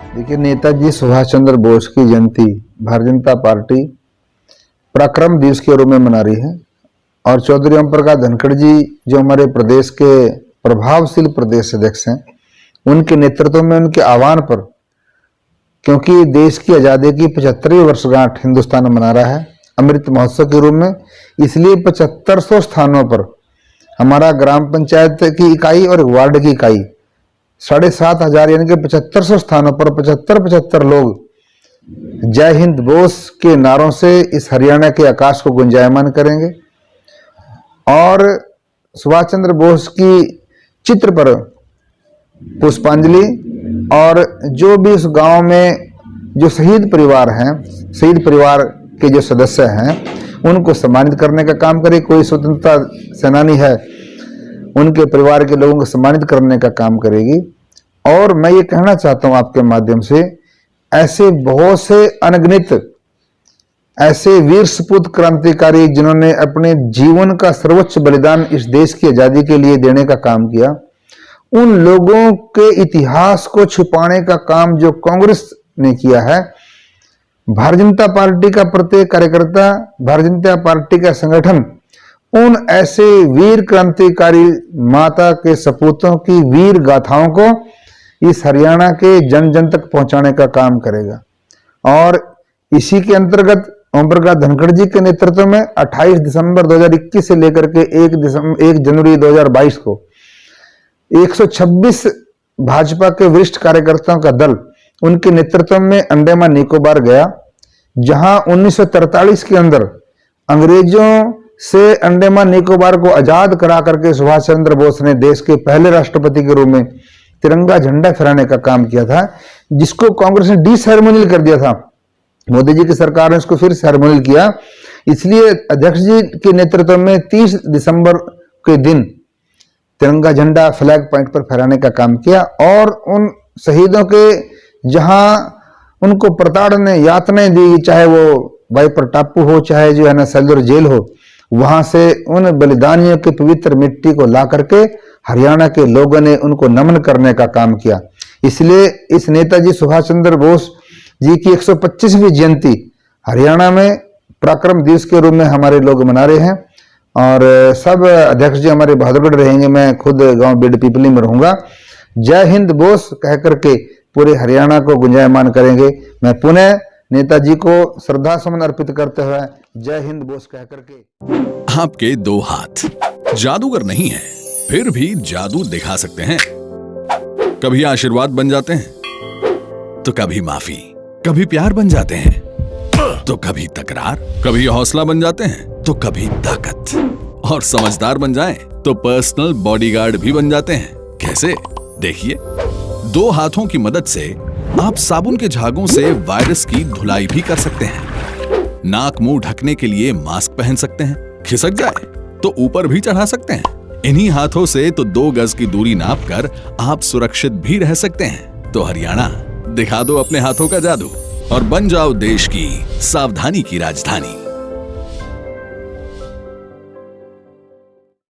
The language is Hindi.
देखिए, नेताजी सुभाष चंद्र बोस की जयंती भारतीय जनता पार्टी पराक्रम दिवस के रूप में मना रही है। और चौधरी ओम प्रकाश धनखड़ जी जो हमारे प्रदेश के प्रभावशील प्रदेश अध्यक्ष हैं, उनके नेतृत्व में, उनके आह्वान पर, क्योंकि देश की आज़ादी की 75वीं वर्षगांठ हिंदुस्तान मना रहा है अमृत महोत्सव के रूप में, इसलिए 7500 स्थानों पर हमारा ग्राम पंचायत की इकाई और वार्ड की इकाई 7500 यानी कि 7500 स्थानों पर 75 लोग जय हिंद बोस के नारों से इस हरियाणा के आकाश को गुंजायमान करेंगे और सुभाष चंद्र बोस की चित्र पर पुष्पांजलि और जो भी उस गांव में जो शहीद परिवार हैं, शहीद परिवार के जो सदस्य हैं, उनको सम्मानित करने का काम करे। कोई स्वतंत्रता सेनानी है, उनके परिवार के लोगों को सम्मानित करने का काम करेगी। और मैं ये कहना चाहता हूं आपके माध्यम से, ऐसे बहुत से अनगिनत ऐसे वीर सपूत क्रांतिकारी जिन्होंने अपने जीवन का सर्वोच्च बलिदान इस देश की आजादी के लिए देने का काम किया, उन लोगों के इतिहास को छुपाने का काम जो कांग्रेस ने किया है, भारतीय जनता पार्टी का प्रत्येक कार्यकर्ता, भारतीय जनता पार्टी का संगठन उन ऐसे वीर क्रांतिकारी माता के सपूतों की वीर गाथाओं को इस हरियाणा के जन जन तक पहुंचाने का काम करेगा। और इसी के अंतर्गत ओम प्रकाश धनखड़ जी के नेतृत्व में 28 दिसंबर 2021 से लेकर के 1 जनवरी 2022 को 126 भाजपा के वरिष्ठ कार्यकर्ताओं का दल उनके नेतृत्व में अंडमान निकोबार गया, जहां 1943 के अंदर अंग्रेजों से अंडमान निकोबार को आजाद करा करके सुभाष चंद्र बोस ने देश के पहले राष्ट्रपति के रूप में तिरंगा झंडा फहराने का काम किया था, जिसको कांग्रेस ने डिसेरेमोनियल कर दिया था। मोदी जी की सरकार ने इसको फिर सेरेमोनियल किया। इसलिए अध्यक्ष जी के नेतृत्व में 30 दिसंबर के दिन तिरंगा झंडा फ्लैग पॉइंट पर फहराने का काम किया और उन शहीदों के जहां उनको प्रताड़ना यातनाएं दी, चाहे वो वाइपर टापू हो, चाहे जो है ना सेल्युलर जेल हो, वहां से उन बलिदानियों की पवित्र मिट्टी को ला करके हरियाणा के लोगों ने उनको नमन करने का काम किया। इसलिए इस नेताजी सुभाष चंद्र बोस जी की 125वीं जयंती हरियाणा में पराक्रम दिवस के रूप में हमारे लोग मना रहे हैं। और सब अध्यक्ष जी हमारे बहादुरगढ़ रहेंगे, मैं खुद गांव बीड पिपली में रहूंगा। जय हिंद बोस कह करके पूरे हरियाणा को गुंजायमान करेंगे। मैं पुनः नेताजी को श्रद्धा सुमन अर्पित करते हुए जय हिंद बोस कह करके। आपके दो हाथ जादूगर नहीं है, फिर भी जादू दिखा सकते हैं। कभी आशीर्वाद बन जाते हैं तो कभी माफी, कभी प्यार बन जाते हैं तो कभी तकरार, कभी हौसला बन जाते हैं तो कभी ताकत, और समझदार बन जाएं तो पर्सनल बॉडीगार्ड भी बन जाते हैं। कैसे? देखिए, दो हाथों की मदद से आप साबुन के झागों से वायरस की धुलाई भी कर सकते हैं। नाक मुंह ढकने के लिए मास्क पहन सकते हैं, खिसक जाए तो ऊपर भी चढ़ा सकते हैं। इन्हीं हाथों से तो 2 गज की दूरी नापकर आप सुरक्षित भी रह सकते हैं। तो हरियाणा, दिखा दो अपने हाथों का जादू और बन जाओ देश की सावधानी की राजधानी।